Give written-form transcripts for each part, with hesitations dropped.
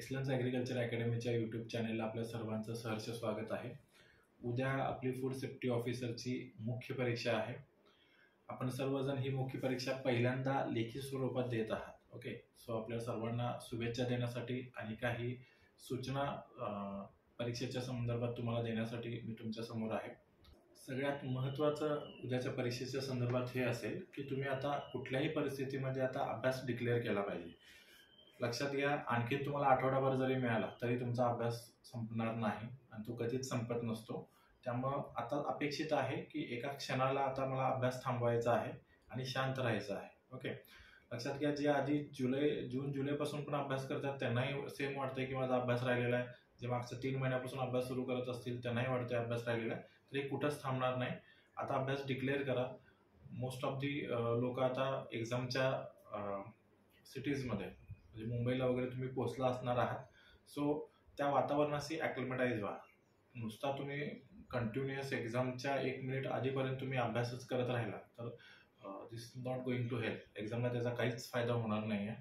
Excellence agriculture अकॅडमीच्या YouTube चॅनेलला आपल्या सर्वांचं सहर्ष स्वागत आहे. उद्या आपली फूड सेफ्टी ऑफिसरची मुख्य परीक्षा आहे. आपण सर्वजण ही मुख्य परीक्षा पहिल्यांदा लेखी स्वरूपात देत आहात. ओके, सो आपल्या सर्वांना शुभेच्छा देण्यासाठी आणि काही सूचना परीक्षेच्या संदर्भात तुम्हाला देण्यासाठी मी तुमच्या समोर आहे. सगळ्यात महत्त्वाचं उद्याच्या परीक्षेच्या संदर्भात हे असेल की तुम्ही आता कुठल्याही परिस्थितीमध्ये आता अभ्यास डिक्लेअर केला पाहिजे. लक्षात घ्या, आणखी तुम्हाला आठवडाभर जरी मिळाला तरी तुमचा अभ्यास संपणार नाही आणि तो कधीच संपत नसतो. त्यामुळं आता अपेक्षित आहे की एका क्षणाला आता मला अभ्यास थांबवायचा आहे आणि शांत राहायचं आहे. ओके, लक्षात घ्या, जे आधी जून जुलैपासून पण अभ्यास करतात त्यांनाही सेम वाटतंय की माझा अभ्यास राहिलेला आहे. जे मागच्या 3 महिन्यापासून अभ्यास सुरू करत असतील त्यांनाही वाटतंय अभ्यास राहिलेला आहे. तरी कुठंच थांबणार नाही. आता अभ्यास डिक्लेअर करा. मोस्ट ऑफ दी लोक आता एक्झामच्या सिटीजमध्ये म्हणजे मुंबईला वगैरे तुम्ही पोहोचला असणार आहात. सो त्या वातावरणाशी ॲक्लिमेटाईज व्हा. नुसता तुम्ही कंटिन्युअस एक्झामच्या 1 मिनिट आधीपर्यंत तुम्ही अभ्यासच करत राहिला तर this is not going to help. एक्झामला त्याचा काहीच फायदा होणार नाही आहे.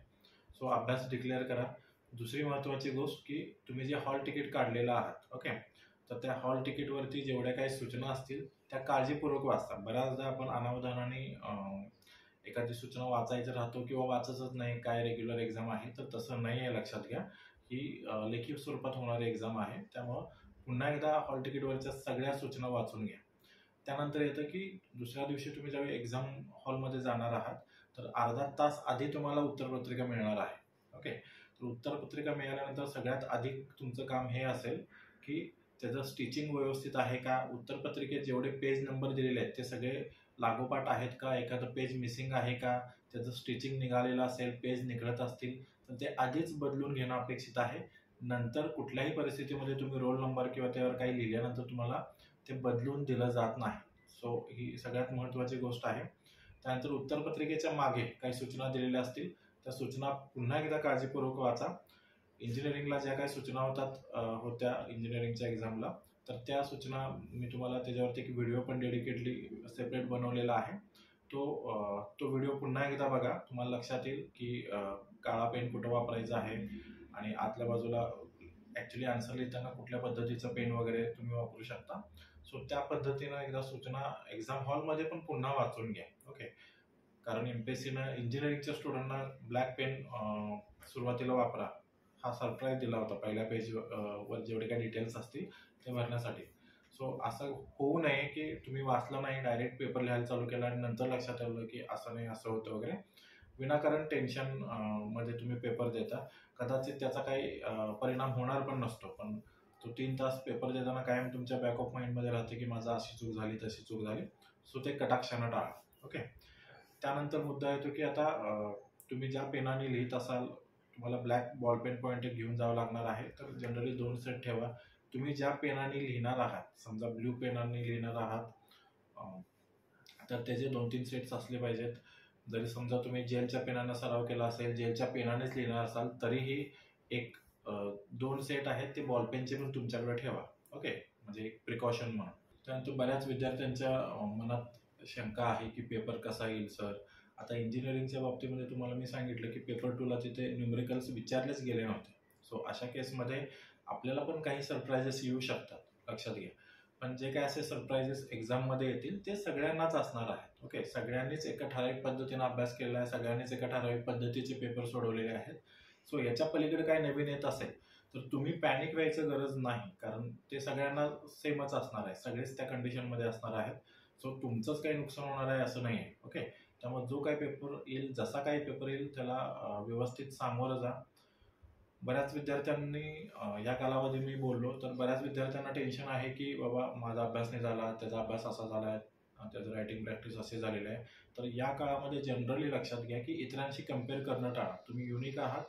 सो अभ्यास डिक्लेअर करा. दुसरी महत्त्वाची गोष्ट की तुम्ही जे हॉल तिकीट काढलेलं आहात, ओके, तर त्या हॉल तिकीटवरती जेवढ्या काही सूचना असतील त्या काळजीपूर्वक वाचा. बऱ्याचदा आपण अनावधानाने एखादी सूचना वाचायचं राहतो किंवा वाचतच नाही, काय रेग्युलर एक्झाम आहे, तर तसं नाही आहे. लक्षात घ्या, ही लेखी स्वरूपात होणारी एक्झाम आहे. त्यामुळं पुन्हा एकदा हॉल तिकीटवरच्या सगळ्या सूचना वाचून घ्या. त्यानंतर येतं की दुसऱ्या दिवशी तुम्ही ज्यावेळी एक्झाम हॉलमध्ये जाणार आहात तर अर्धा तास आधी तुम्हाला उत्तरपत्रिका मिळणार आहे. ओके, तर उत्तरपत्रिका मिळाल्यानंतर सगळ्यात आधी तुमचं काम हे असेल की त्याचं स्टिचिंग व्यवस्थित आहे का, उत्तरपत्रिकेत जेवढे पेज नंबर दिलेले आहेत ते सगळे लागोपाठ आहेत का, एखादं पेज मिसिंग आहे का, त्याचं स्टिचिंग निघालेलं असेल, पेज निघत असतील तर ते आधीच बदलून घेणं अपेक्षित आहे. नंतर कुठल्याही परिस्थितीमध्ये तुम्ही रोल नंबर किंवा त्यावर काही लिहिल्यानंतर तुम्हाला ते बदलून दिलं जात नाही. सो ही सगळ्यात महत्त्वाची गोष्ट आहे. त्यानंतर उत्तरपत्रिकेच्या मागे काही सूचना दिलेल्या असतील त्या सूचना पुन्हा एकदा काळजीपूर्वक वाचा. इंजिनिअरिंगला ज्या काही सूचना होत्या इंजिनिअरिंगच्या एक्झामला, तर त्या सूचना मी तुम्हाला त्याच्यावरती एक व्हिडिओ पण डेडिकेटली सेपरेट बनवलेला आहे. तो व्हिडिओ पुन्हा एकदा बघा. तुम्हाला लक्षात येईल की काळा पेन कुठं वापरायचा आहे आणि आतल्या बाजूला ॲक्च्युली आन्सर लिहिताना कुठल्या पद्धतीचं पेन वगैरे तुम्ही वापरू शकता. सो त्या पद्धतीनं एकदा सूचना एक्झाम हॉलमध्ये पण पुन्हा वाचून घ्या. ओके, कारण MPSCनं इंजिनिअरिंगच्या स्टुडंटना ब्लॅक पेन सुरुवातीला वापरा हा सरप्राईज दिला होता पहिल्या पेजवर जेवढे काही डिटेल्स असतील ते भरण्यासाठी. सो असं होऊ नये की तुम्ही वाचलं नाही, डायरेक्ट पेपर लिहायला चालू केला आणि नंतर लक्षात आलं की असं नाही, असं होतं वगैरे. विनाकारण टेन्शन मध्ये तुम्ही पेपर देता. कदाचित त्याचा काही परिणाम होणार पण नसतो, पण तो 3 तास पेपर देताना कायम तुमच्या बॅक ऑफ माइंडमध्ये राहते की माझा अशी चूक झाली, तशी चूक झाली. सो ते कटाक्षानं टाळा. ओके, त्यानंतर मुद्दा येतो की आता तुम्ही ज्या पेनाने लिहित असाल तुम्हाला ब्लॅक बॉल पेन पॉईंट घेऊन जावं लागणार आहे. तर जनरली 2 सेट ठेवा. तुम्ही ज्या पेनाने लिहिणार आहात, समजा ब्ल्यू पेनाने लिहिणार आहात तर त्याचे 2-3 सेट्स असले पाहिजेत. जरी समजा तुम्ही जेलच्या पेनानं सराव केला असेल, जेलच्या पेनानेच लिहिणार असाल तरीही 2 सेट आहेत ते बॉल पेनचे पण तुमच्याकडे ठेवा. ओके, म्हणजे एक प्रिकॉशन म्हणून. त्यानंतर बऱ्याच विद्यार्थ्यांच्या मनात शंका आहे की पेपर कसा येईल सर. आता इंजिनिअरिंगच्या बाबतीमध्ये तुम्हाला मी सांगितलं की पेपर 2ला तिथे न्यूमेरिकल्स विचारलेच गेले नव्हते. सो अशा केसमध्ये आपल्याला पण काही सरप्राइजेस येऊ शकतात. लक्षात घ्या, पण जे काय असे सरप्राइजेस एक्झाममध्ये येतील ते सगळ्यांनाच असणार आहेत. ओके, सगळ्यांनीच एका ठराविक पद्धतीने अभ्यास केलेला आहे, सगळ्यांनीच एका ठराविक पद्धतीचे पेपर सोडवलेले आहेत. सो याच्या पलीकडे काय नवीन येत असेल तर तुम्ही पॅनिक व्हायचं गरज नाही, कारण ते सगळ्यांना सेमच असणार आहे, सगळेच त्या कंडिशनमध्ये असणार आहेत. सो तुमचंच काही नुकसान होणार आहे असं नाही आहे. ओके, त्यामुळे जो काही पेपर येईल, जसा काही पेपर येईल त्याला व्यवस्थित सामोरं जा. बऱ्याच विद्यार्थ्यांनी या कालावधी मी बोललो तर बऱ्याच विद्यार्थ्यांना टेन्शन आहे की बाबा माझा अभ्यास नाही झाला, त्याचा अभ्यास असा झाला आहे, त्याचं रायटिंग प्रॅक्टिस असे झालेलं आहे. तर या काळामध्ये जनरली लक्षात घ्या की इतरांशी कम्पेअर करणं टाळा. तुम्ही युनिक आहात.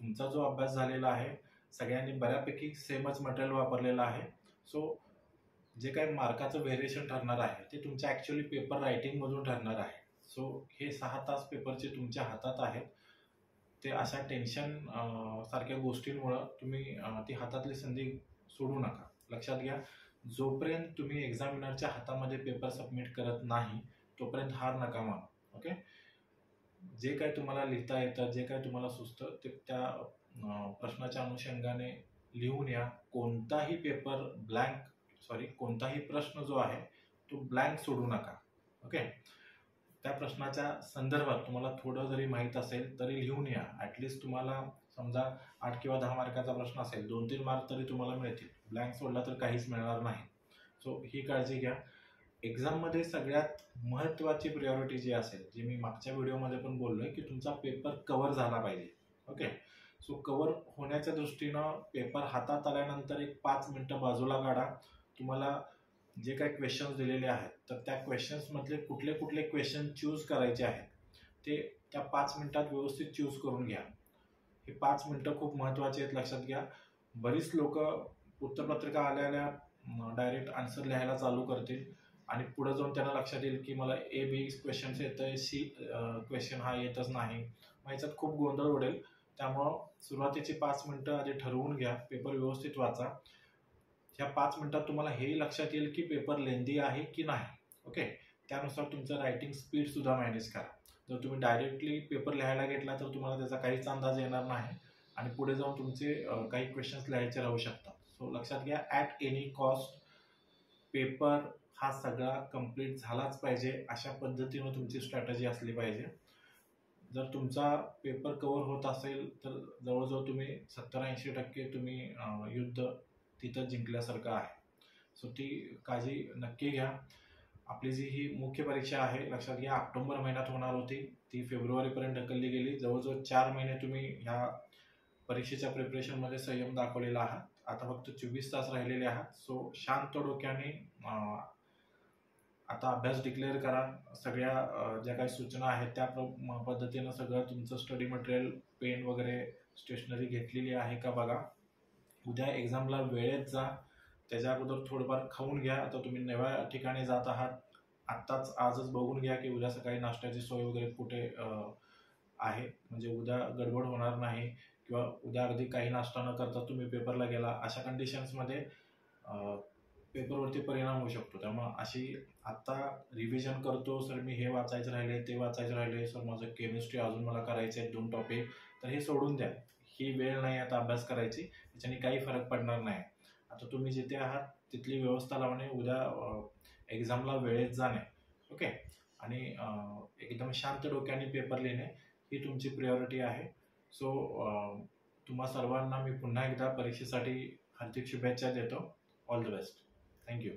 तुमचा जो अभ्यास झालेला आहे सगळ्यांनी बऱ्यापैकी सेमच मटेरियल वापरलेलं आहे. सो जे काही मार्काचं व्हेरिएशन ठरणार आहे ते तुमच्या ॲक्च्युअली पेपर रायटिंगमधून ठरणार आहे. सो हे 6 तास पेपरचे तुमच्या हातात आहेत. ते अशा टेन्शन सारख्या गोष्टींमुळं तुम्ही ती हातातली संधी सोडू नका. लक्षात घ्या, जोपर्यंत तुम्ही एक्झामिनरच्या हातामध्ये पेपर सबमिट करत नाही तोपर्यंत हार नका मानू. ओके, जे काय तुम्हाला लिहिता येतं, जे काय तुम्हाला सुचतं ते त्या प्रश्नाच्या अनुषंगाने लिहून या. कोणताही पेपर कोणताही प्रश्न जो आहे तो ब्लँक सोडू नका. ओके. त्या प्रश्नाच्या संदर्भात तुम्हाला थोडं जरी माहीत असेल तरी लिहून या. ॲटलिस्ट तुम्हाला समजा 8 किंवा 10 मार्काचा प्रश्न असेल, 2-3 मार्क तरी तुम्हाला मिळतील. ब्लँक सोडला तर काहीच मिळणार नाही. सो ही काळजी घ्या. एक्झाममध्ये सगळ्यात महत्त्वाची प्रायोरिटी जी असेल, जी मी मागच्या व्हिडिओमध्ये पण बोललोय, की तुमचा पेपर कव्हर झाला पाहिजे. ओके. सो कव्हर होण्याच्या दृष्टीनं पेपर हातात आल्यानंतर एक 5 मिनिटं बाजूला काढा. तुम्हाला जे काही क्वेश्चन्स दिलेले आहेत तर त्या क्वेश्चन्समधले कुठले कुठले क्वेश्चन चूज करायचे आहेत ते त्या 5 मिनिटात व्यवस्थित चूज करून घ्या. हे 5 मिनिटं खूप महत्त्वाचे आहेत, लक्षात घ्या. बरीच लोक उत्तरपत्रिका आल्या डायरेक्ट आन्सर लिहायला चालू करतील आणि पुढे जाऊन त्यांना लक्षात येईल की मला A-B क्वेश्चन्स येत आहे, C क्वेश्चन हा येतच नाही. मग याच्यात खूप गोंधळ उडेल. त्यामुळं सुरुवातीची 5 मिनिटं आधी ठरवून घ्या, पेपर व्यवस्थित वाचा. ह्या 5 मिनिटात तुम्हाला हेही लक्षात येईल की पेपर लेंदी आहे की नाही. ओके. त्यानुसार तुमचं रायटिंग स्पीड सुद्धा मॅनेज करा. जर तुम्ही डायरेक्टली पेपर लिहायला घेतला तर तुम्हाला त्याचा काहीच अंदाज येणार नाही आणि पुढे जाऊन तुमचे काही क्वेश्चन्स लिहायचे राहू शकतात. सो लक्षात घ्या, ॲट एनी कॉस्ट पेपर हा सगळा कंप्लीट झालाच पाहिजे, अशा पद्धतीनं तुमची स्ट्रॅटजी असली पाहिजे. जर तुमचा पेपर कव्हर होत असेल तर जवळजवळ तुम्ही 70-80% तुम्ही युद्ध तिथं जिंकल्यासारखं आहे. सो ती काळजी नक्की घ्या. आपली जी ही मुख्य परीक्षा आहे, लक्षात घ्या, ऑक्टोबर महिन्यात होणार होती, ती फेब्रुवारीपर्यंत ढकलली गेली. जवळजवळ 4 महिने तुम्ही ह्या परीक्षेच्या प्रिपरेशनमध्ये संयम दाखवलेला आहात. आता फक्त 24 तास राहिलेले आहात. सो शांत डोक्याने आता अभ्यास डिक्लेअर करा. सगळ्या ज्या काही सूचना आहेत त्या पद्धतीनं सगळं तुमचं स्टडी मटेरियल, पेन वगैरे स्टेशनरी घेतलेली आहे का बघा. उद्या एक्झामला वेळेत जा. त्याच्या अगोदर थोडंफार खाऊन घ्या. आता तुम्ही नव्या ठिकाणी जात आहात, आजच बघून घ्या की उद्या सकाळी नाश्त्याची सोय वगैरे कुठे आहे, म्हणजे उद्या गडबड होणार नाही किंवा उद्या अगदी काही नाश्ता न करता तुम्ही पेपरला गेला, अशा कंडिशन्समध्ये पेपरवरती परिणाम होऊ शकतो. त्यामुळे अशी आता रिव्हिजन करतो सर, मी हे वाचायचं राहिले, ते वाचायचं राहिले, सर माझं केमिस्ट्री अजून मला करायचं आहे 2 टॉपिक, तर हे सोडून द्या. ही वेळ नाही आता अभ्यास करायची, त्याच्याने काही फरक पडणार नाही. आता तुम्ही जिथे आहात तिथली व्यवस्था लावणे, उद्या एक्झामला वेळेत जाणे. ओके. आणि एकदम शांत डोक्याने पेपर लिहिणे ही तुमची प्रायोरिटी आहे. सो तुम्हा सर्वांना मी पुन्हा एकदा परीक्षेसाठी हार्दिक शुभेच्छा देतो. All the best. थँक्यू.